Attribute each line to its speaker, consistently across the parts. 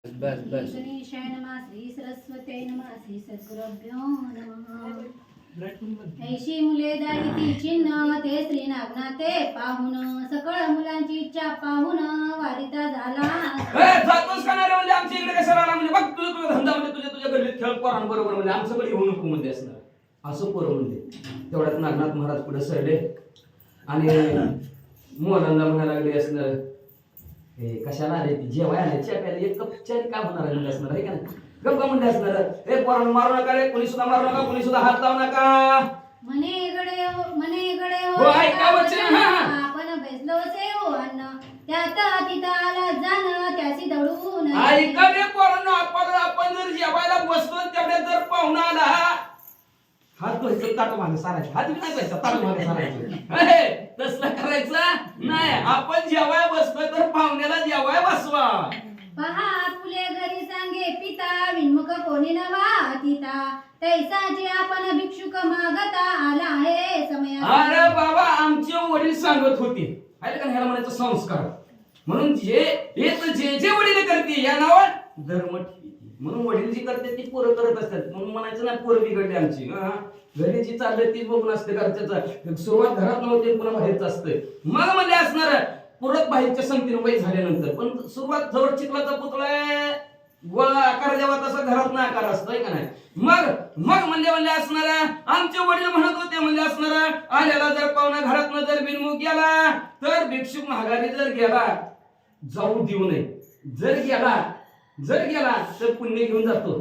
Speaker 1: बस बस
Speaker 2: गणेशाय नमः श्री सरस्वत्यै नमः श्री सद्गुरुभ्यो नमः ऐशी मुले दारिती चिन्ह ते श्री नागनाथे पाहून सकळ मुलांची इच्छा पाहून वारिता झाला
Speaker 1: जातोस का नाही रे? म्हणजे आमच्या इकडे कसं राहिला म्हणजे बघ तुझा धंदा म्हणजे तुझ्या गल्लीत खेळ पोरांबरोबर म्हणजे आमच्याकडे येऊ नको म्हणजे असणार असं पोरं म्हणजे तेवढ्यात नागनाथ महाराज पुढे सरले आणि मोलांना म्हणायला लागले असणार हे कशाला आले ती जेवाय आले चहा प्यायला एक कप चहा का होणार आहे असणार आहे का नाही गप्पा म्हणजे असणार हे पोरांना मारू नका रे कोणी सुद्धा मारू नका कोणी सुद्धा हात लावू नका
Speaker 2: मने गडे
Speaker 1: हो ऐका वचन
Speaker 2: आपण बेसलो से हो अन्न त्यात तिथं आला जाण त्यासी दडून
Speaker 1: ऐका रे पोरांना आपण जर जेवायला बसतो तेवढ्या जर पाहुणा आला हात धुवायचं ताट मागे सारायचं हात बी नाही धुवायचा ताट मागे सारायचं तसलं करायचं नाही आपण जेवाय बसतोय तर पाहुण्याला जेवाय बसवा
Speaker 2: पहा फुले घरी सांगे पिता विन्मुख कोणी नवा तिता तैसा जे आपण भिक्षुक मागता आला आहे समय
Speaker 1: अरे बाबा आमचे वडील सांगत होते ऐका का ह्याला म्हणायचं संस्कार म्हणून जे जे वडील करते या नावावर धर्म ठेवते म्हणून वडील जी करते ती पोरं करत असतात म्हणून म्हणायचं ना पोरं बिघडली आमची घरी जी चाललंय तीच बघून असते घरच्याचा सुरुवात घरात नव्हते पुन्हा बाहेरच असते मग म्हणजे असणार परत बाहेरच्या संगतीनं वय झाल्यानंतर पण सुरुवात जवळ चिखलाचा पुतळा गोळा आकार जेव्हा तसा घरात ना आकार असतोय का नाही मग म्हणजे असणार आमचे वडील म्हणत होते म्हणजे असणार आल्याला जर पाहुणा घरातनं जर बिनमुख गेला तर भिक्षुक महागारी जर गेला जाऊ देऊ नये जर गेला तर पुण्य घेऊन जातो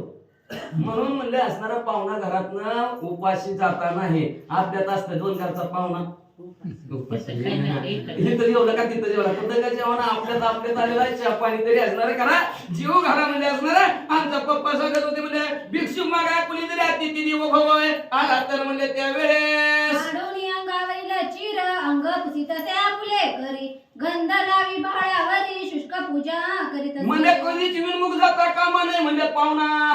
Speaker 1: म्हणून म्हणले असणारा पाहुणा घरातनं उपाशी जाता नाही आपल्यात असतं दोन घरचा पाहुणा इथं जेवलं का तिथं जेवला कुठं का जेवण आपल्यात आलेला चहा पाणी तरी असणार करा जीव घाला म्हणजे असणार आमचा पप्पा सांगत होते म्हणजे भिक्षुक मागा कुणी तरी अतिथी देव भवय आला तर म्हणजे त्यावेळेस
Speaker 2: अंगावरील चिर अंग पुसित त्या फुले करी गंध लावी बाळावरी शुष्क पूजा करीत
Speaker 1: म्हणजे कधीच विनमुख जाता कामा नाही म्हणजे पाहुणा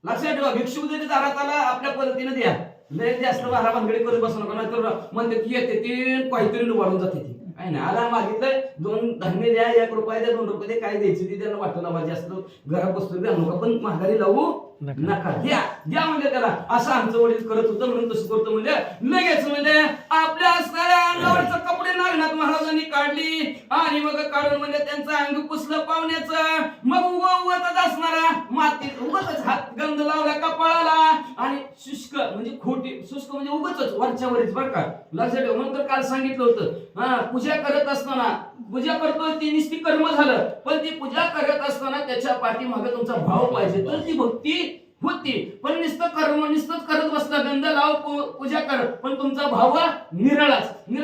Speaker 1: लक्षात ठेवा भिक्षुक जरी दारात आला आपल्या पद्धतीने द्या लय जास्त वारा भानगडी करत बसू नका नाहीतर म्हणते की येते ती काहीतरी वाढून जाते ती काय नाही आला मागितलं दोन धान्य द्या 1 रुपया द्या 2 रुपये द्या काय द्यायची ती त्यांना वाटलं ना जास्त घरात बसतो द्या नका पण महागारी लावू नका द्या म्हणजे त्याला असं आमचं वडील करत होतं म्हणून तसं करतो म्हणजे लगेच म्हणजे आपल्या असणाऱ्या अंगावरचं कपडे नागनाथ महाराजांनी काढली आणि मग काढून म्हणजे त्यांचं अंग पुसलं पाहुण्याचं मग उगतच असणारा मातीत उगतच हात गंध लावला कपाळाला आणि शुष्क म्हणजे खोटी शुष्क म्हणजे उगतच वरच्या वरीच बरं का लक्षात ठेव म्हणून तर काल सांगितलं होतं पूजा करत असताना पूजा करतोय ती नुसती कर्म झालं पण ती पूजा करत असताना त्याच्या पाठीमागे तुमचा भाव पाहिजे तर ती भक्ती होती पण नुसतंच करत बसला गंध लाव पूजा कर पण तुमचा भाव निराळा तुम्ही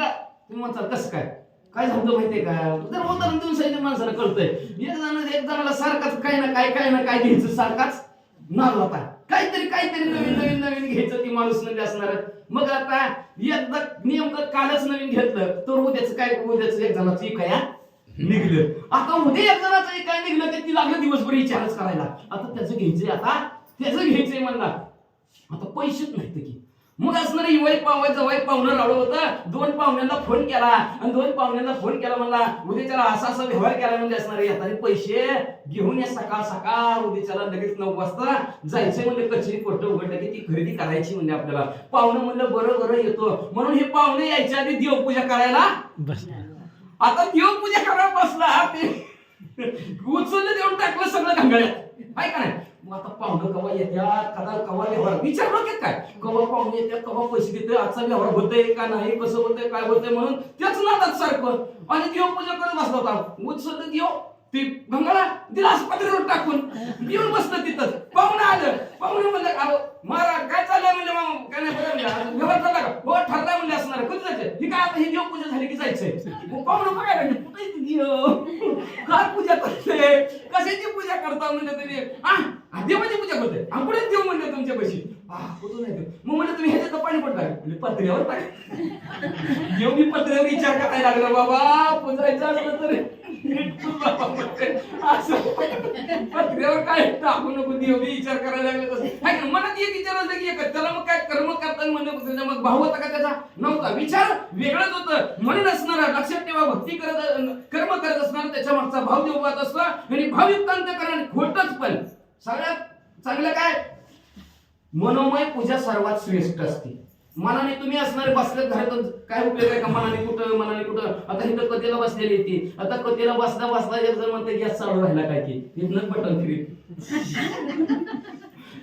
Speaker 1: म्हणता कसं काय झालं माहितीये का तर उदाहरण देऊन सांगितलं माणसाला कळतंय एक जणाला सारखाच काय ना काय घ्यायचं सारखाच नाव आता काहीतरी नवीन घ्यायचं ती माणूस म्हणजे असणार मग आता एकदा नेमकं कालच नवीन घेतलं तर उद्याचं एक जणाचं काय निघलं आता उद्या एक जणाचं काय निघलं ते ती लागलं दिवसभर विचारच करायला आता त्याचं घ्यायचंय म्हणला आता पैसेच नाहीत की मग असणार वय पाहुणं राहिलं होतं 2 पाहुण्यांना फोन केला आणि 2 पाहुण्यांना फोन केला म्हणला उद्याच्याला असा व्यवहार केला म्हणजे असणार येताना पैसे घेऊन या सकाळ उद्याच्याला लगेच 9 वाजता जायचंय म्हणजे कचेरी कोर्ट उघडलं की ती खरेदी करायची म्हणजे आपल्याला पाहुणं म्हणलं बरं येतो म्हणून हे पाहुणे यायच्या आधी देवपूजा करायला आता देवपूजा करायला बसला ते उचललं देऊन टाकलं सगळं घंगाळ्यात आहे का नाही मग आता पाहुणं कवा येत्या कवा व्यवहार विचारलं की काय कवा पाहुणे येत्या कवा पैसे देतोय आजचा व्यवहार होतोय का नाही कसं होतंय काय होतंय म्हणून तेच नादात सारखं आणि देवपूजा करत बसला होता उचललं देव ती गंगाला दिला पत्र्यावर टाकून येऊन बसलं तिथं पाहुणे म्हणलं अहो महाराज काय चाललंय म्हणजे काय नाही व्यवहार चालला का हो ठरला म्हणजे असणार कधी जायचंय ही काय आता ही देवपूजा झाली की जायचंय पाहुणं बघायला कुठे देव काय पूजा करते कशाची पूजा करता म्हणजे तरी देवाची पूजा करतोय आंघोळच देव म्हणले तुमच्या पैशी होतो नाही मग म्हणलं तुम्ही ह्याच्यात पाणी पण टाक म्हणजे पत्र्यावर टाक देव मी पत्र्यावर विचार करायला लागला बाबा पुजायचं असलं तर असं पत्र्यावर काय टाकू नको देव मी विचार करायला लागले तसं मनात एक विचार असला की त्याला मग काय कर्म करताना म्हणलं मग भाव होता का त्याचा नव्हता विचार वेगळंच होतं म्हणून असणारा लक्षात ठेवा भक्ती कर्म करत असणार त्याच्या मागचा भाव देवत असला आणि भावयुक्त अंतःकरण खोटच पण सगळ्यात चांगलं काय मनोमय पूजा सर्वात श्रेष्ठ असते मनाने तुम्ही असणारे बसल्यात घरात काय उपयोग आहे का मनाने कुठं आता इथं कथेला बसलेली येते आता कथेला बसता जर म्हणते गॅस चालू राहिला काय की इथनं बटन फिरीत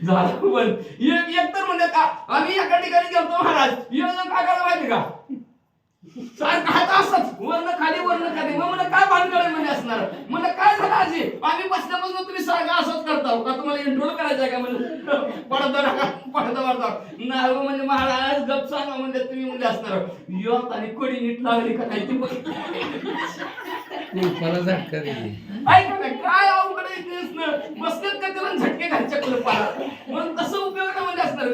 Speaker 1: झालं पण एक तर म्हणतात आम्ही एका ठिकाणी गेलतो महाराज काय करायला माहिती का सारखं हात असत वर्ण खाली मग मला काय भानगड म्हणजे असणार मला काय झालं आजी आम्ही बसल्यापासून तुम्ही सारखं असंच करता का तुम्हाला इंट्रोल करायचं का म्हणजे पडदा वाढता नाही म्हणजे महाराज गप सांगा म्हणजे तुम्ही म्हणजे असणार योग आणि कोडी नीट लागली का नाही ती ऐका ना काय अवघड बसल्यात का त्याला झटके घालच्या पारा म्हणून तसं उपयोग ना म्हणजे असणार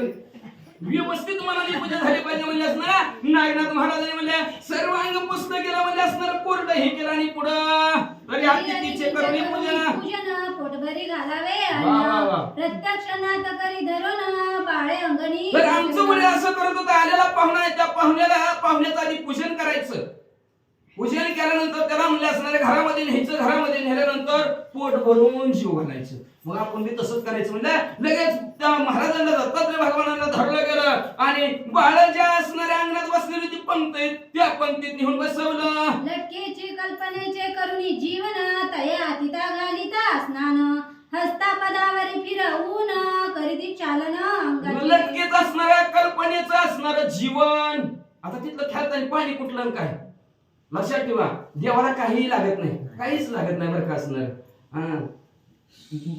Speaker 1: व्यवस्थित मनाने पूजा झाली पाहिजे म्हणजे असणार नागनाथ महाराजांनी म्हणजे सर्वांग पुस्त केला म्हणजे असणार कोरड हे केलं आणि पुढं तरी आरतीचे करुणी पूजन
Speaker 2: पोटभरी घालावे प्रत्यक्ष नाथ करी धरून बाळे अंगणी
Speaker 1: तर आमचं मुळे असं करत होतं आलेला पाहुणा आहे त्या पाहुण्याचं आधी पूजन करायचं पूजन केल्यानंतर त्याला म्हणले असणारे घरामध्ये न्यायचं घरामध्ये नेल्यानंतर पोट भरून जीव घालायचं मग आपण मी तसंच करायचं म्हणजे लगेच त्या महाराजांना दत्तात्रय भगवानांना धरलं गेलं आणि बाळ ज्या असणाऱ्या अंगणात बसलेली ती पंक्तीत त्या पंक्तीत नेऊन बसवलं
Speaker 2: लटकेचे कल्पनेचे करुणी जीवन तया तिता घालिता स्नान हस्ता पदावरी फिरवून करीती चालन
Speaker 1: लटकेत असणाऱ्या कल्पनेचं असणारं जीवन आता तिथलं ख्यात पाणी कुठलं काय लक्षात ठेवा देवाला काहीही लागत नाही काहीच लागत नाही बरं का असणार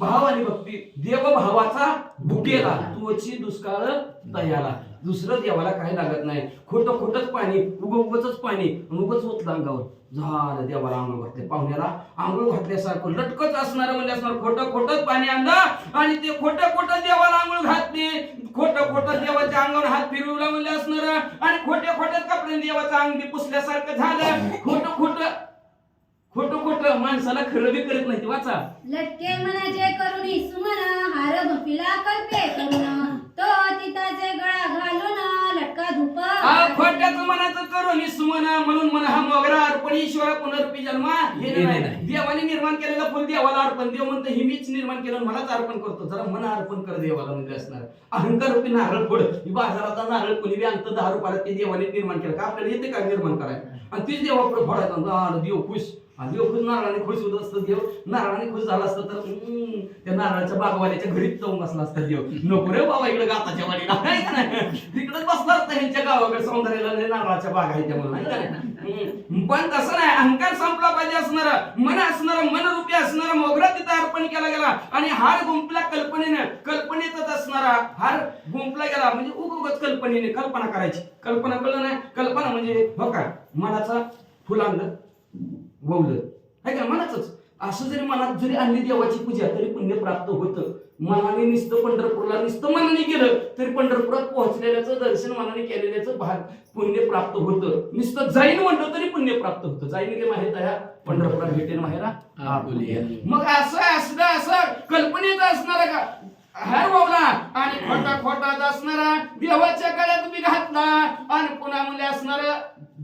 Speaker 1: भाव आणि भक्ती देव भावाचा भुकेला तुझी दुष्काळ दयाला दुसरं देवाला काही लागत नाही खोटच पाणी उगच पाणी उगच ओतलं अंगावर झालं देवाला आंघोळ घातले पाहुण्याला आंघोळ घातल्यासारखं लटकच असणार म्हणजे असणार खोटच पाणी आणलं आणि ते खोटं देवाला आंघोळ घातली खोटं देवाच्या अंगावर हात फिरवला म्हणजे असणार आणि खोट्याच कपडे देवाचं अंग पुसल्यासारखं झालं खोटं माणसाला खरं बी करत नाही वाचा
Speaker 2: लटके मनाचे करुणी सुमन हार भुकीला कल्पे करून तो तिताचे गळा घालून लटका धूप
Speaker 1: खोट्याच मनाचं करुणी सुमन म्हणून मन हा मोगरा अर्पण ईश्वर पुनर्पी जन्मा हे नाही देवाने निर्माण केलेलं फुल देवाला अर्पण देव म्हणतो ही मीच निर्माण केलं मलाच अर्पण करतो जरा मन अर्पण कर देवाला म्हणजे असणार अहंकार रूपी नारळ फोड बाजाराचा नारळ कोणी बी आणतं 10 रुपयाला ते देवाने निर्माण केलं का आपल्याला येते का निर्माण करायला आणि तीच देवापुढे फोडायचं देव खुश देव खुश नारळाने खुश होत असतं देव नारळाने खुश झाला असतं तर त्या नारळाच्या बागवाल्याच्या घरीच जाऊन बसला असता देव नको रे बाबा इकडे गाताच्या वाडीला तिकडेच बसला असता ह्यांच्या गावाकडे सौंदर्याला नारळाच्या बाग आहे त्यामुळे पण तसं नाही अहंकार संपला पाहिजे असणार मनरूपी असणारा मोगरा तिथं अर्पण केला गेला आणि हार गुंपला कल्पनेतच असणारा हार गुंपला गेला म्हणजे उगच कल्पनेने कल्पना करायची कल्पना कळलं नाही कल्पना म्हणजे हो का मनाचा फुलांग ववलं आहे का मनाचंच असं जरी मनात जरी आणली देवाची पूजा तरी पुण्य प्राप्त होतं मनाने नुसतं पंढरपूरला नुसतं मनाने गेलं तरी पंढरपुरात पोहोचलेल्याचं दर्शन मनाने केलेल्याचं पुण्य प्राप्त होतं नुसतं जाईन म्हणलं तरी पुण्य प्राप्त होतं जाईन गे माहित आहे पंढरपुरात भेटेन माहेरा मग असं कल्पनेचं असणार का हार वावला आणि खोटा असणारा देवाच्या गळ्यात बी घातला आणि पुन्हा मुले असणार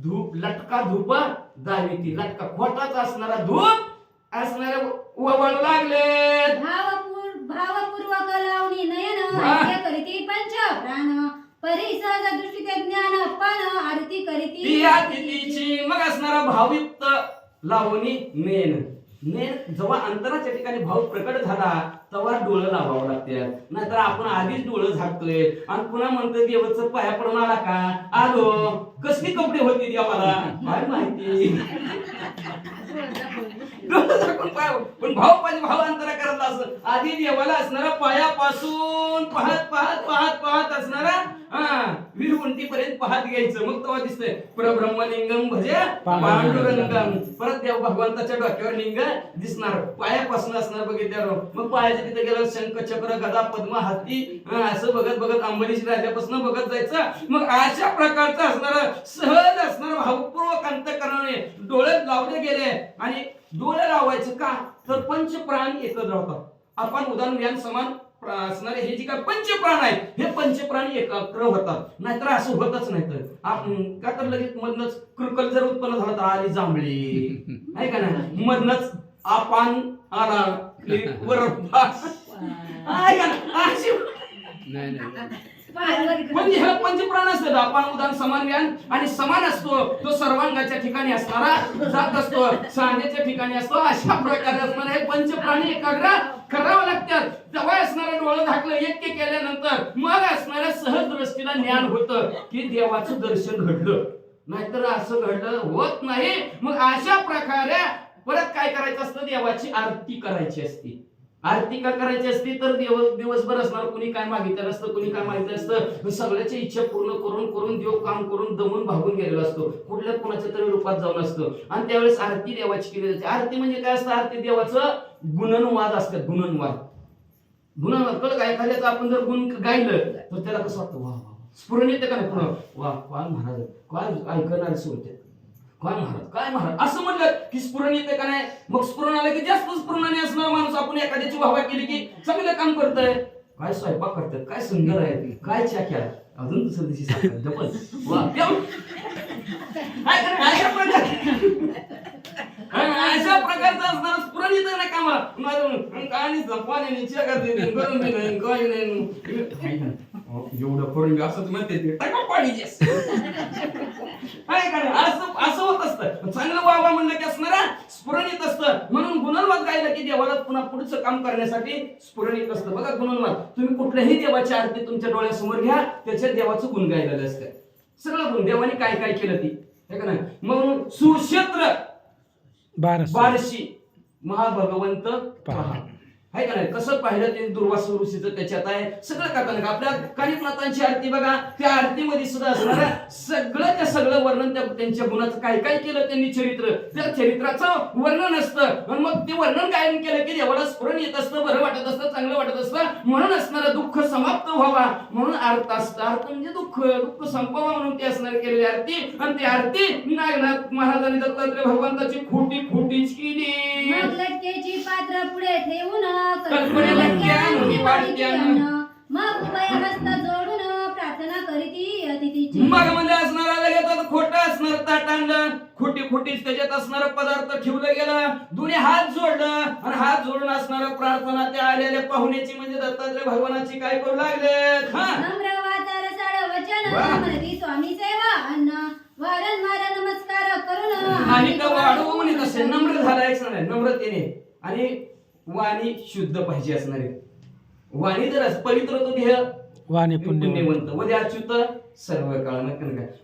Speaker 1: धूप लटका धूप दाविती लटका खोटाच असणारा धूप असणारे वळू लागले
Speaker 2: भावपूर्वक लावणी नयन करीती पंच प्राण परिसहज दृष्टी ते ज्ञान पण आरती करीती
Speaker 1: आरतीची मग असणारा भावयुक्त लावणी नेन जेव्हा अंतराच्या ठिकाणी भाव प्रकट झाला तेव्हा डोळं लावावं लागते नाहीतर आपण आधीच डोळं झाकतोय आणि पुन्हा म्हणतोय देवाचं पाया पडून आला का आलो कसली कपडे होती देवाला काय माहिती डोळं झाकून पाय पण भाव पाहिजे भाव अंतरा करत असं आधी देवाला असणारा पायापासून पाहत असणारा विरवंटीपर्यंत पाहत घ्यायचं. मग तेव्हा दिसतंय परब्रह्मलिंगम भजे पांडुरंगम. परत देव भगवंताच्या डोक्यावर लिंग दिसणार, पायापासून असणार बघितल्यावर. मग पायाच्या तिथे गेलं शंख चक्र गदा पद्म हत्ती असं बघत बघत अंबरीश राजापासून बघत जायचं. मग अशा प्रकारचं असणार सहज असणार भावपूर्वक अंतःकरणाने डोळे लावले गेले. आणि डोळे लावायचं का तर पंचप्राण एकत्र होतात. आपण उदाहरण यान समान असणारे हे जे काय पंचप्राण आहेत हे पंचप्राण एकत्र होतात. नाहीतर असं होतच नाही. तर आपण का तर लगेच मधनच कृकल जर उत्पन्न झालं तर आली जांभळी आहे का नाही, मधनच आपण आला म्हणजे हे पंचप्राण असतात. आपण उदाहरण समान व्यान आणि समान असतो तो सर्वांगाच्या ठिकाणी असणारा जात असतो, सांध्याच्या ठिकाणी असतो. अशा प्रकारे असणारे हे पंचप्राणी एकाग्र करावं लागतात. तेव्हा असणारं डोळं झाकलं एक केल्यानंतर मग असणाऱ्या सहज दृष्टीला ज्ञान होतं की देवाचं दर्शन घडलं. नाहीतर असं घडलं होत नाही. मग अशा प्रकारे परत काय करायचं असतं, देवाची आरती करायची असते. आरती का करायची असती तर दिवसभर असणार कुणी काय मागितलं असतं, कुणी काय मागितलं असतं. सगळ्याची इच्छा पूर्ण करून करून देव काम करून दमून भागून गेलेला असतो, कुठल्या कोणाच्या तरी रूपात जाऊन असतो. आणि त्यावेळेस आरती देवाची केली जाते. आरती म्हणजे काय असतं, आरती देवाचं गुणनवाद असतात. गुणनवाद कळ काय एखाद्याचं आपण जर गुण गायलं तर त्याला कसं वाटतं, वा वा स्फुरण येते का नाही, पुन्हा वा काय महाराज काय ऐकणारे सुरते, काय महाराज असं म्हणलं की स्फुरण येते का नाही. मग स्फुरण आलं की जास्त स्फुरणाने असणार माणूस. आपण एखाद्याची वाहवा केली की चांगलं काम करतंय, काय स्वयंपाक करतात, काय सुंदर आहे, काय चाक्या अजून दुसऱ्या दिवशी सांगतात डबल वा अशा प्रकारचं असणार स्फुरण येतं नाही कामाला. काय नाही पाण्याने चेक गरम नाही काय नाही एवढं पडून असं म्हणते ते टाका पाणी असं होत असतं. चांगलं वावा म्हणलं की असणारा स्फुरण येत असतं. म्हणून गुणनवाद गायला की देवाला पुन्हा पुढचं काम करण्यासाठी स्फुरण येत असतं. बघा गुणनवाद तुम्ही कुठल्याही देवाची आरती तुमच्या डोळ्यासमोर घ्या, त्याच्यात देवाचं गुण गायलेलं असतं. सगळं गुण देवाने काय काय केलं ती हे का नाही. म्हणून सुक्षेत्र बारशी महाभगवंत पहा आहे का नाही. कसं पाहिलं ते दुर्वासा ऋषीचं त्याच्यात आहे सगळं करताना. आपल्या कानिफनाथांची आरती बघा, त्या आरतीमध्ये सुद्धा असणारं सगळं वर्णन त्यांच्या गुणाचं काय काय केलं त्यांनी चरित्र, त्या चरित्राचं वर्णन असतं. आणि मग ते वर्णन काय केलं की देवाला स्फुरण येत असतं, बरं वाटत असतं, चांगलं वाटत असतं. म्हणून असणारं दुःख समाप्त व्हावा म्हणून अर्थ असतं. अर्थ म्हणजे दुःख संपवा म्हणून ते असणारी केलेली आरती. आणि ती आरती नागनाथ महाराजांनी दत्तात्रय भगवंताची खोटीच केली.
Speaker 2: पात्र पुढे ठेवून
Speaker 1: कल्पनेला ज्ञान वाढत्यानं
Speaker 2: मग उभय हस्त जोडून प्रार्थना करीती अतिथीची.
Speaker 1: मग म्हणजे असणार लगेच खोटं असणार ताटांड खोटीच त्याच्यात असणार पदार्थ ठेवलं गेलं. दोन्ही हात जोडलं आणि हात जोडून असणार प्रार्थना त्या आलेल्या पाहुण्याची म्हणजे दत्तात्रय भगवानाची काय करू लागले.
Speaker 2: नम्र वाचा रसाळ वचन मनती स्वामी सेवा अन्न वारंवार नमस्कार करून
Speaker 1: आणि तो वाढवू म्हणजे तसे नम्र झाला असणार नम्रतेने. आणि वाणी शुद्ध पाहिजे असणारे. वाणी जर पवित्र तो देह वाणी पुण्यवंत व अच्युत सर्व काळ.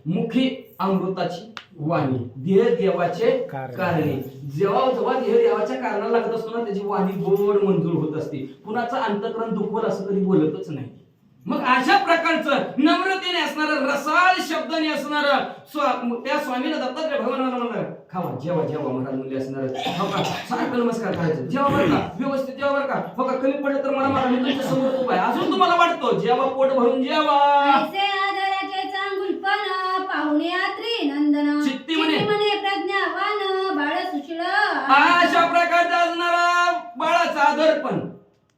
Speaker 1: मुखी अमृताची वाणी देह देवाचे कारणे. जेव्हा देह देवाच्या कारणाला लागत असतो ना त्याची वाणी गोड मंजूर होत असते. कुणाचं अंतःकरण दुखवल असं कधी बोलतच नाही. मग अशा प्रकारचं नम्रतेने असणारं रसाळ शब्दाने असणारं त्या स्वामीला दत्तात्रय भगवानाला म्हणलं खावा जेवा महाराज म्हणले असणार सारखं नमस्कार करायचं. जेव्हा बरं का व्यवस्थित जेव्हा बरं का बघा कमी पडलं तर मला मी तुमच्या समोर उभा आहे. अजून तुम्हाला वाटतो जेव्हा पोट भरून जेवा
Speaker 2: आदराचे चांगुलपण पाहुणे आत्री नंदन चित्ती म्हणे प्रज्ञावान बाळ सुशील.
Speaker 1: अशा प्रकारचा असणारा बाळाचा आदर पण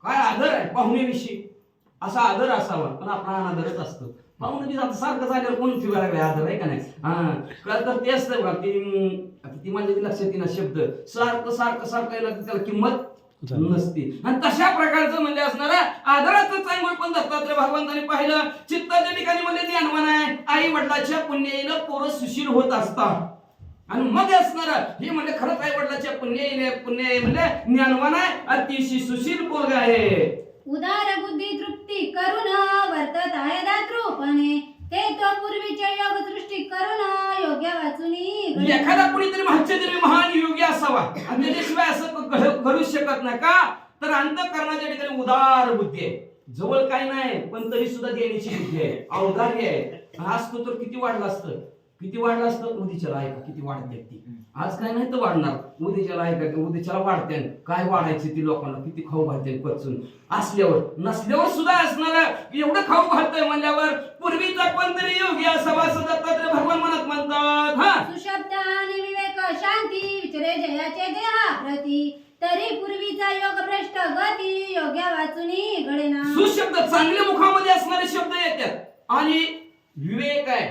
Speaker 1: काय आदर आहे पाहुण्याविषयी असा आदर असावा. पण आपला अनादरच असतो. पाहुणे सारखं झाल्यावर कोण फिरायला आदर आहे का नाही. तर ते असतं बघा ती माझ्या लक्षात येणार शब्द सारखं त्याला किंमत नसते. आणि तशा प्रकारचं म्हणजे असणारा आदराचं चांगलं पण दत्तात्रय भगवंताने पाहिलं. चित्ताच्या ठिकाणी म्हणजे ज्ञानवान आहे. आई वडिलाच्या पुण्याईनं पोरं सुशील होत असतात. आणि मग असणार हे म्हणजे खरंच आई वडिलाच्या पुण्य म्हणजे ज्ञानवान आहे, अतिशय सुशील पोरग आहे.
Speaker 2: उदार बुद्धी तृप्ती करून वर्तत आहे दातृपणे ते तो पूर्वीचे योग सृष्टी करून योग्य वाचुनी.
Speaker 1: एखादा कुणीतरी महत्त्वतरी महान योगी असावा आणि त्याच्याशिवाय असं घडू शकत नाही का तर अंतःकरणाच्या ठिकाणी उदार बुद्धी आहे. जवळ काही नाही पण तरी सुद्धा देण्याची बुद्धी आहे, औदार्य आहे. आज तो तर किती वाढलं असतं, किती वाढलं असतं. उद्याच्याला ऐका किती वाढते ती. आज काय नाही तर वाढणार, उद्याच्याला ऐका उद्याच्याला वाढते. काय वाढायचे ती लोकांना, किती खाऊ घालते पचून. असल्यावर नसल्यावर सुद्धा असणार एवढं खाऊ घालतोय म्हणल्यावर पूर्वीचा कोणतरी योगी असावा असं दत्तात्रय भगवान म्हणत म्हणतात. हा
Speaker 2: सुशब्द आणि विवेक शांती विचरे जयाचे देहा प्रती तरी पूर्वीचा योग भ्रष्ट गती योग्य वाचुनी घडेना.
Speaker 1: सुशब्द चांगल्या मुखामध्ये असणारे शब्द येतात आणि विवेक आहे,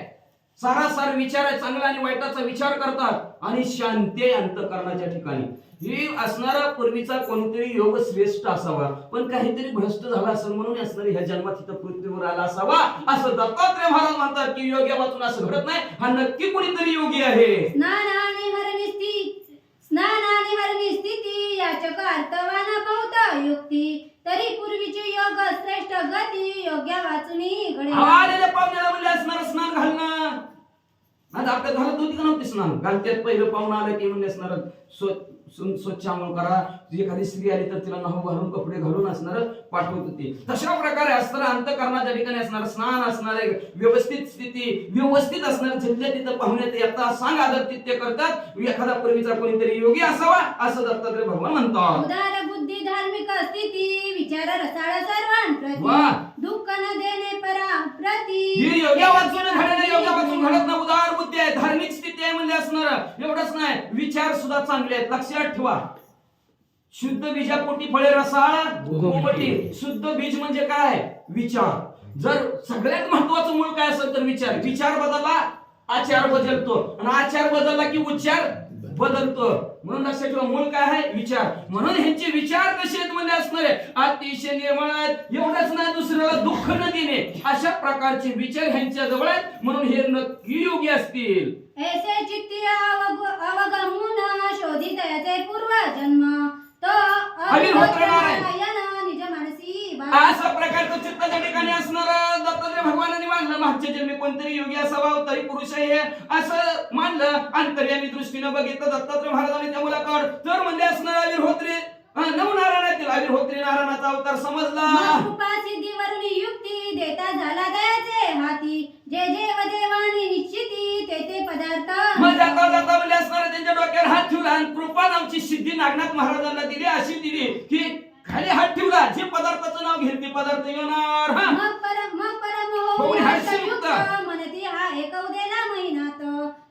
Speaker 1: सारासार विचार आहे, चांगला आणि वाईटाचा विचार करतात आणि शांती आहे अंतःकरणाच्या ठिकाणी. हे असणारा पूर्वीचा कोणतरी योग श्रेष्ठ असावा, पण काहीतरी भ्रष्ट झाला असेल म्हणून असणारे ह्या जन्मात इथं पृथ्वीवर आला असावा असं दत्तात्रय महाराज म्हणतात की योग्य वाचून असं घडत नाही, हा नक्की कोणीतरी योगी आहे.
Speaker 2: स्नान आणि हरणी स्थिती याचक अर्थवान बहुत युक्ती तरी पूर्वीचे योग श्रेष्ठ गती योग्य वाचुनी घडेना.
Speaker 1: आलेल्या पाहुण्याला म्हणजे असणार स्नान घालणं. आता आपल्या घरात होती का नव्हती स्नान घालत्यात. पहिलं पाहुणा आलं की म्हणजे असणार स्वच्छ आंघोळ करा. एखादी स्त्री आली तर तिला नाहू घालून कपडे घालून असणार पाठवत होती. तशा प्रकारे असणार अंतःकरणाच्या ठिकाणी असणार स्नान असणार व्यवस्थित स्थिती व्यवस्थित असणार. जिथल्या तिथं पाहुण्यात येतात सांग आदर तिथे करतात. एखादा पूर्वीचा कोणीतरी योगी असावा असं दत्तात्रय भगवान म्हणतात.
Speaker 2: उदार बुद्धी धार्मिक स्थिती विचार रसाळ सर्वांप्रती दुःख न देणे परा प्रती.
Speaker 1: ही योग्य वाचून घडणं, योग्य वाचून घडत ना. उदार बुद्धी आहे, धार्मिक स्थिती आहे म्हणजे असणार एवढंच नाही, विचार सुद्धा चांगले आहेत. लक्षात ठेवा, शुद्ध बीजापोटी फळे रसाळ गोपटी. शुद्ध बीज म्हणजे काय? विचार. जर सगळ्यात महत्वाचं मूळ काय असेल तर विचार. विचार बदलला आचार बदलतो आणि आचार बदलला की उच्चार बदलतो. म्हणून लक्षात ठेवा मूळ काय आहे? विचार. म्हणून ह्यांचे विचार कसे आहेत म्हणजे असणारे अतिशय निर्मळ आहेत. एवढंच नाही, दुसऱ्याला दुःख न देणे अशा प्रकारचे विचार ह्यांच्या जवळ आहेत. म्हणून हे नक्की योगी असतील.
Speaker 2: ऐसे चित्ती अवगमून शोधित याचे पूर्व जन्म तो निज मानसी
Speaker 1: अशा प्रकारचं चित्त त्या ठिकाणी असणार दत्तात्रय भगवानांनी मानलं. मागच्या जन्मी कोणतरी योगी असावा, तरी पुरुष आहे असं मानलं. अंतर्यामी दृष्टीनं बघितलं दत्तात्रय महाराजांनी त्या मुलाकडे तर म्हणजे असणार अविर्होत्री नवनारायणातील अविर्होत्री नारायणाचा अवतार समजला.
Speaker 2: कृपा सिद्धीवरून युक्ती देता झाला दयाचे हाती जे जे देवानी निश्चिती ते ते पदार्थ.
Speaker 1: मग जाता जाता म्हणजे असणार त्यांच्या डोक्यावर हात ठेवला आणि कृपा नामची सिद्धी नागनाथ महाराजांना दिली. अशी दिली की खाली हात ठेवला जे पदार्थाचं नाव घेईल ते पदार्थ येणार.
Speaker 2: मग परम
Speaker 1: होऊन हर्षयुक्त
Speaker 2: मनती हा एक उदेला महिन्यात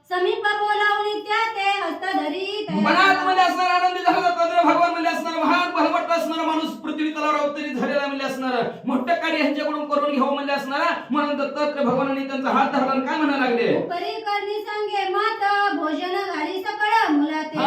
Speaker 2: समीप बोलावून त्या ते हस्त धरी
Speaker 1: मनात म्हणजे असणार आनंदी झाला दत्तात्रय भगवान म्हणजे असणार महान बलवट असणारा माणूस पृथ्वी तलावर अवतरित झालेला म्हणजे असणार मोठं कार्य ह्यांच्याकडून करून घेऊ म्हणजे असणारा. म्हणून दत्तात्रय भगवानांनी त्यांचा हात धरला आणि काय म्हणायला लागले?
Speaker 2: परी करणी सांगे मात भोजन घाली सकळ मुलाते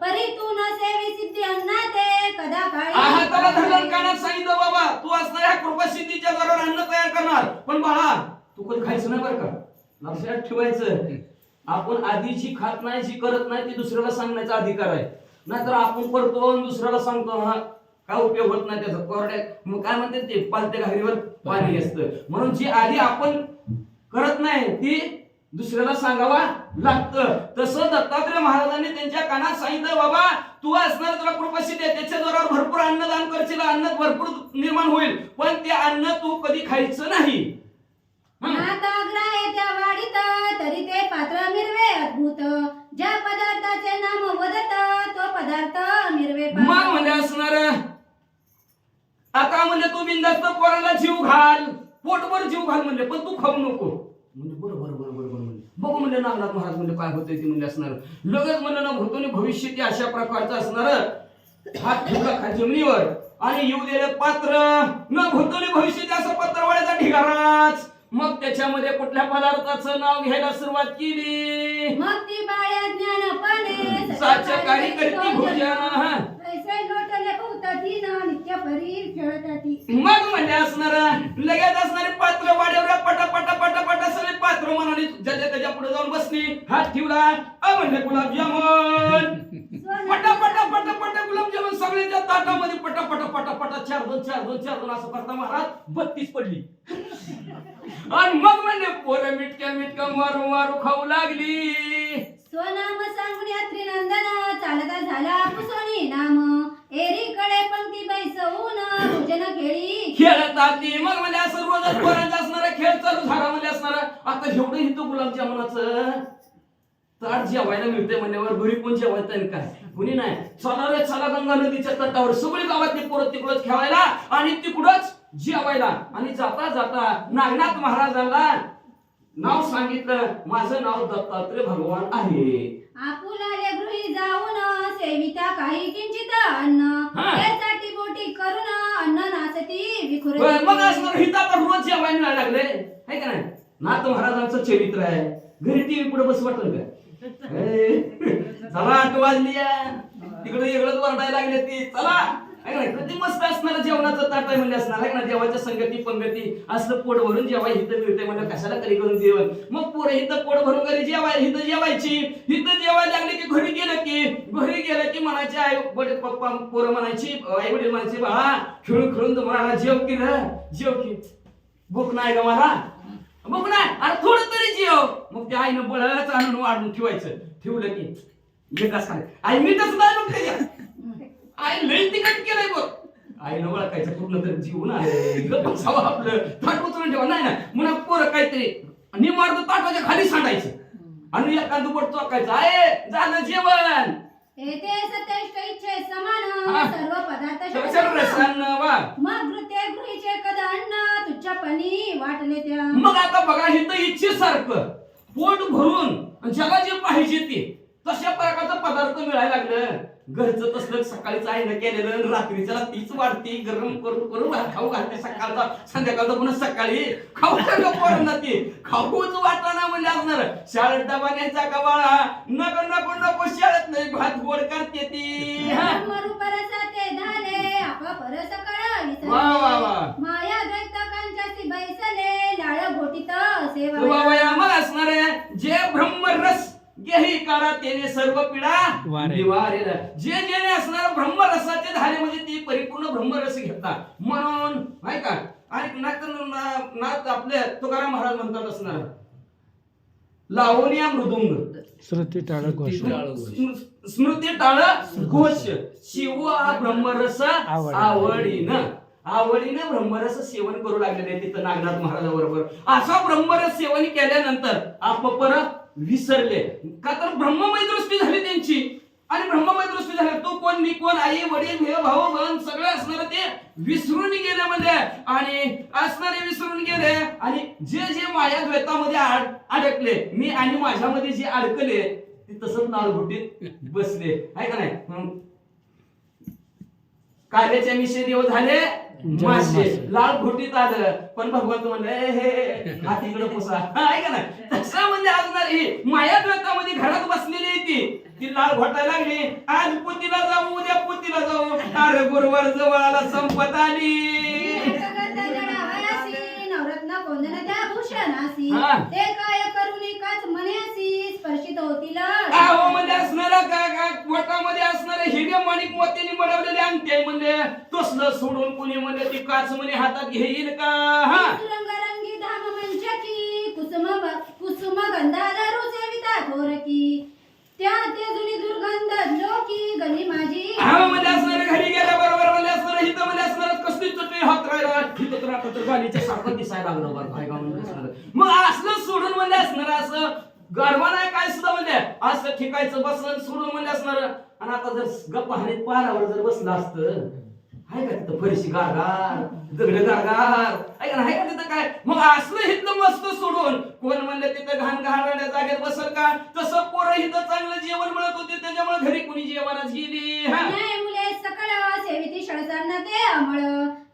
Speaker 2: परी तू न सेवी सिद्धी अन्नाते कदा काळी.
Speaker 1: हाताला धरलं कानात सांगितलं बाबा तू असणार ह्या कृपा सिद्धीच्या जोरावर अन्न तयार करणार, पण बाळा तू कधी खायचं नाही बरं का. लक्षात ठेवायचं, आपण आधी जी खात नाही जी करत नाही ती दुसऱ्याला सांगण्याचा अधिकार आहे. नाहीतर आपण करतो आणि दुसऱ्याला सांगतो हा काय उपयोग होत नाही त्याचा. कोरड्या मग काय म्हणतात ते पालत्या घागरीवर पाणी असतं. म्हणून जी आधी आपण करत नाही ती दुसऱ्याला सांगावा लागतं. तसं दत्तात्रय महाराजांनी त्यांच्या कानात सांगितलं बाबा तू असणार तुला कृपासिद्धी आहे त्याच्या जोरावर भरपूर अन्नदान करशील, अन्न भरपूर निर्माण होईल, पण ते अन्न तू कधी खायचं नाही.
Speaker 2: त्या वाढीत तरी ते पात्र मिरवे अद्भुत ज्या पदार्थाचे नाम वदत तो पदार्थ मिरवे.
Speaker 1: मग म्हणजे असणार आता म्हणजे तू बिंदास्त पोराला जीव घाल, पोटभर जीव घाल म्हणजे, पण तू खाऊ नको म्हणजे. बरोबर बरोबर बरोबर म्हणजे बघू म्हणजे नागनाथ महाराज म्हणजे काय होतंय ते म्हणजे असणार. लगेच म्हणलं ना भूतोनी भविष्य ते अशा प्रकारचं असणार. हात ठेवला जमिनीवर आणि येऊ दिलं पात्र न भूतोनी भविष्य असं पत्रवाळ्याचा ढिगाराच. मग त्याच्यामध्ये कुठल्या पदार्थाचं नाव घ्यायला सुरुवात केली.
Speaker 2: मग ती बाळ्या ज्ञानपणे
Speaker 1: साचकारी करती भोजन
Speaker 2: ऐसे लोटले बहुताती ना नित्य परी खेळताती.
Speaker 1: मग म्हणजे असणार लगेच असणारे पात्र वाड्यावर पटा पटा पटा पटा सगळे पात्र म्हणाली ज्याच्या त्याच्या पुढे जाऊन बसली. हात ठेवला म्हणजे गुलाबजामुन पटा पटा पटा पटा गुलाबजामुन सगळ्यांच्या ताटामध्ये पटा पटा पटा पटा 4 2 4 2 4 2 असं करता महाराज 32 पडली. आणि मग म्हणजे पोरं मिटक्या मारू मारू खाऊ लागली.
Speaker 2: स्वनाम सांगून यात्री नंदन चालता झाला पुसोनी नाम एरीकडे पंक्ती बैसवून भोजन खेळी
Speaker 1: खेळतात ती. मग म्हणजे असं रोजच पोरांचा असणारा खेळ चालू झाला म्हणजे असणारा आता एवढं इथं गुलाबजामुनाचं ताट जेवायला मिळतंय म्हणल्यावर घरी कोण जेवायचं काय कुणी नाही. चला रे चला गंगा नदीच्या तटावर सगळी गावातली पोरं तिकडच खेळायला आणि तिकडच जेवायला. आणि जाता जाता नागनाथ महाराजांना नाव सांगितलं, माझं नाव दत्तात्रय भगवान आहे.
Speaker 2: आपुलाले गृही जाऊन सेविता काही किंचित अन्न त्यासाठी बोटी करून अन्न नासती विखुर.
Speaker 1: मग असणार हिता तर रोज जेवायला मिळायला लागले है का नाही. नाथ महाराजांचं चरित्र आहे. घरी टीव्ही पुढे बस वाटल का चला 8 वाजली तिकडे वेगळंच वरडायला लागले ती चला किती मस्त असणार जेवणाचं ताट आहे म्हणजे असणार आहे ना. देवाच्या संगती पंगती असलं पोट भरून जेवाय इथं मिळतंय म्हणजे कशाला कधी करून जेवण. मग पोरं इथं पोट भरून घरी इथं जेवायची. इथं जेवायला लागले की घरी गेलं की म्हणायचे आई पप्पा पोरं म्हणायची आई वडील म्हणायचे बाळा खेळून खेळून तुम्हाला जेव की भूक नाही का मला भूक नाही अरे थोडं तरी जेव. मग त्या आईनं बळच आणून वाढून ठेवलं की एकच काय आई मी तसं नाही मग त्याच्या आई लई तिकट केलंय बघ. आईनं ओळखायचं पूर्ण तर जीवन आहे बसावं आपलं ताट उचलून ठेवा नाही ना म्हणून पोरं काहीतरी निमार्द ताटाच्या खाली सांडायचं आणि एखादं बोट चोकायचं आहे झालं जेवण.
Speaker 2: येथे 27 इच्छे समान सर्व पदार्थ मग ते गृहीचे कद अन्न तुच्छपणी वाटले त्या.
Speaker 1: मग आता बघा इथं इच्छेसारखं पोट भरून ज्याला जे पाहिजे ते तशा प्रकारचं पदार्थ मिळायला लागलं. घरचं तसलं सकाळीच आईनं केलेलं रात्रीच्याला तीच वाढती गरम करून खाऊ घालते सकाळचा संध्याकाळचा पुन्हा सकाळी खाऊ पोरांना ती खाऊच वाटणार म्हणजे असणार. शाळेत डबा न्यायचा का बाळा नको शाळेत नाही भात गोड करते ती.
Speaker 2: माया द्वैतकांच्यासी बैसले लाळ घोटीत
Speaker 1: सेवा मग असणार आहे जे ब्रह्मरस गेही काळा त्याने सर्व पिढा निवारेल. जे असणार ब्रह्मरसाचे झाले म्हणजे ती परिपूर्ण ब्रह्मरस घेतात म्हणून नाही का. आणि नाथ आपले तुकाराम महाराज म्हणतात असणार लावण्या मृदुंग
Speaker 3: स्मृती
Speaker 1: टाळ घोष शिव हा ब्रह्मरस आवडीनं ब्रह्मरस सेवन करू लागलेले तिथं नागनाथ महाराजाबरोबर. असा ब्रह्मरस सेवन केल्यानंतर आपण विसरले का तर ब्रह्ममय दृष्टी झाली त्यांची. आणि ब्रह्ममय दृष्टी झाली तू कोण मी कोण आई वडील हे भाऊ बहन सगळे असणारे ते विसरून गेले म्हणजे आणि असणारे विसरून गेले. आणि जे माया द्वैतामध्ये अडकले मी आणि माझ्यामध्ये जे अडकले ते तसंच नाळघुटीत बसले आहे का नाही. काल्याच्या मिशे देव झाले मासे लाल घोटीत आलं पण भगवंत म्हणले हे हातीकडे पुसा आहे का नाही. तसं म्हणजे असणार ही माया द्वैतामध्ये घरात बसलेली ती लाल घोटायला लागली. आज पोतीला जाऊ उद्या पोतीला जाऊ अरे गुरुवार जवळ आला संपत आली.
Speaker 2: नवरत्न कोंदण त्या भूषणासी ते काय करून एकाच मनासी स्पर्शित होतील.
Speaker 1: म्हणजे असणारा पोटामध्ये असणारे हिरे माणिक मोत्याने बनवलेले अंगठे म्हणजे तसलं सोडून कुणी म्हणजे ती काच म्हणे हातात घेईल का.
Speaker 2: रंगरंगी धाम मंचकी कुसुम गंधार रुसेविता थोरकी त्या ते जुनी दुर्गंध लोकी गली माझी.
Speaker 1: म्हणजे असणारे घरी गेल्याबरोबर म्हणजे असणारे हिथं म्हणजे असणार कसली चटणी हात राहिला हिथं तर आता तर गालीच्या सारखं दिसायला लागलं बरं काय का. मग असलं सोडून म्हणजे असणार असं गरबा नाही काय सुद्धा म्हणजे असं ठिकायचं बसलं सोडून म्हणजे असणार. आणि आता जर गप्पा हानीत पारावर जर बसलं असतं आहे का तिथं फरशी गारगार दगड गारगार आहे का नाही का तिथं काय. मग असलं इथलं मस्त सोडून कोण म्हणलं तिथं घाण घाणल्या जागेत बसल का. तसं पोरं इथं चांगलं जेवण मिळत होते त्याच्यामुळे घरी कुणी जेवणच गेली.
Speaker 2: मुले सकळ सेविती शळसांना ते अमळ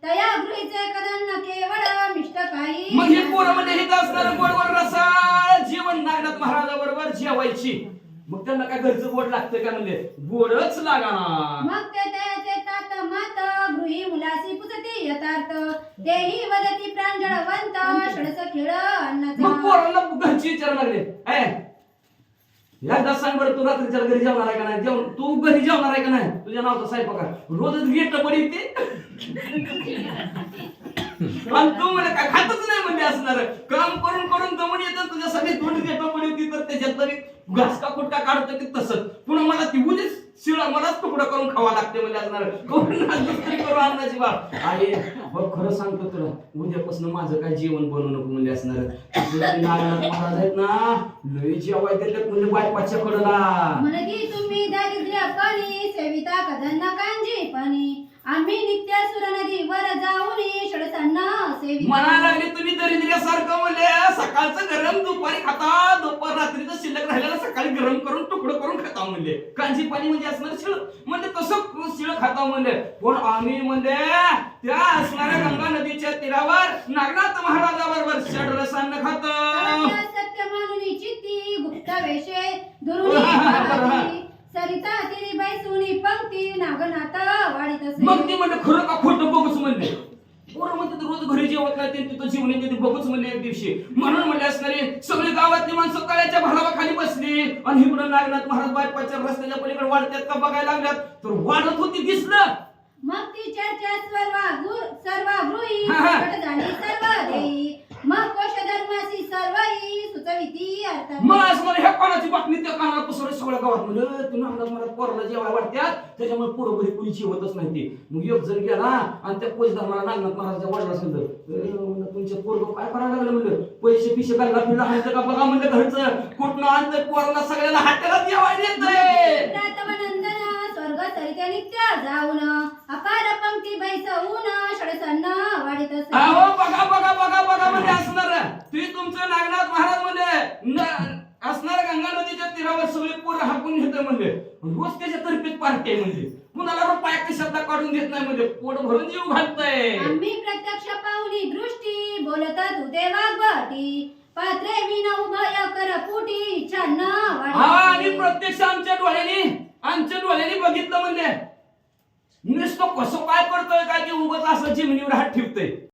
Speaker 2: तया गृहीचे कदन केवळ मिष्ट काही.
Speaker 1: मग हे पोरं म्हणजे इथं असणारं गोडवर रसाळ जेवण नागनाथ महाराजाबरोबर जेवायची. मग त्यांना काय घरचं गोड लागतं का म्हणजे गोडच लागणार.
Speaker 2: मग ते त्याचे तात मात गृही मुलासी पुसती यथार्थ तेही वदती प्रांजळवंत षडस खेळ अन्नाचा.
Speaker 1: मग पोरांना घरची विचारायला लागले एकदा सांग बरं तू रात्रीच्या घरी जेवणार आहे का नाही. जेवण तू घरी जेवणार आहे का नाही. तुझ्या नावचा स्वयंपाक रोजच गेट पडी येते आणि तू म्हणजे काय खातच नाही म्हणजे असणार. काम करून करून दमून येतं तुझ्यासाठी दोन गेट पडी होती तर त्याच्यात तरी घास का कुटका काढतो की तसंच. पुन्हा मला ती उद्या शिळा मलाच तुकडा करून खावा लागते म्हणजे असणार दुसरी करू अन्नाची बाब आहे. बघ खरं सांगतो तुला उद्यापासून माझं काय जेवण बनवू नको म्हणजे असणार. नारायण महाराज आहेत ना लय जेवाय देतात म्हणजे बायपाच्या कडला
Speaker 2: म्हणगी तुम्ही दारिद्र्य पाणी सेविता कदन्न कांजी पाणी आम्ही नित्य सुर नदीवर जाऊन षडसन्न सेविता.
Speaker 1: म्हणायला लागले तुम्ही दरिद्र्यासारखं म्हणजे सकाळचं गरम दुपारी खाता दुपार रात्रीचं शिल्लक राहिलेलं सकाळी गरम करून तुकडं करून खाता म्हणले. कांजी पाणी म्हणजे असणार शिळ म्हणजे तसं शिळ खाता म्हणले. पण आम्ही म्हणजे त्या असणाऱ्या गंगा नदीच्या तीरावर नागनाथ महाराजाबरोबर षडरसान्न खातो.
Speaker 2: सत्य मानुनी चित्ती गुप्त वेशे दुरुनी सरिता तिरी बैसुनी पंक्ती नागनाथ वाढीत असे.
Speaker 1: मग ती म्हणले खरं का खोटं बघूच म्हणले. पोरं म्हणते रोज घरी जेवत नाही तिथं जेवण येते ते बघूच म्हणले एक दिवशी. म्हणून म्हणले असणारे सगळी गावातली माणसं तळ्याच्या भालावाखाली बसली आणि इकडं नागनाथ महाराज बायपाच्या रस्त्याच्या पलीकडे वाढत्यात का बघायला लागल्यात तर वाढत होती दिसलं.
Speaker 2: मग ती चर्चा सर्वागृही प्रकट झाली सर्व देई मग कोश धर्मासी सर्वही सुचविती अर्थ.
Speaker 1: मग असं मला ह्या कानाची बातमी त्या कानाला पसरली सगळ्या गावात म्हणलं तू नागनाथ महाराज पोराला जेवाय वाटत्यात त्याच्यामुळे पोरं घरी कुणी जेवतच नाही ते. मग एक जण गेला आणि त्या कोश धर्माला नागनाथ महाराजच्या वडिला सांगितलं तुमच्या पोरग काय करायला लागलं म्हणलं पैसे पिशे घालला फिरला हायचं का बघा म्हणलं घरचं कुठनं आणतं पोराला सगळ्याला हाट्याला जेवाय देतंय.
Speaker 2: स्वर्ग सरिते नित्य जाऊन अपार पंक्ती बैसवून षडसन्न वाढीत असे.
Speaker 1: अहो बघा बघा बघा बघा म्हणजे असणार ते तुमचं नागनाथ महाराज म्हणजे असणार गंगा नदीच्या तीरावर सगळे पोरं हाकून घेतोय म्हणजे रोज त्याच्या तर्फेच पार्टी आहे म्हणजे कुणाला रुपया शब्द काढून घेत नाही म्हणजे पोट भरून जीव घालतय.
Speaker 2: आम्ही प्रत्यक्ष पाहुनी दृष्टी बोलत तुते वागवटी पात्रे विन उभय कर पुटी छान
Speaker 1: आणि प्रत्यक्ष आमच्या डोळ्यांनी बघितलं म्हणजे नुसतं कसं काय करतोय काय की उगाच असं जिमनीवर हात ठेवतोय.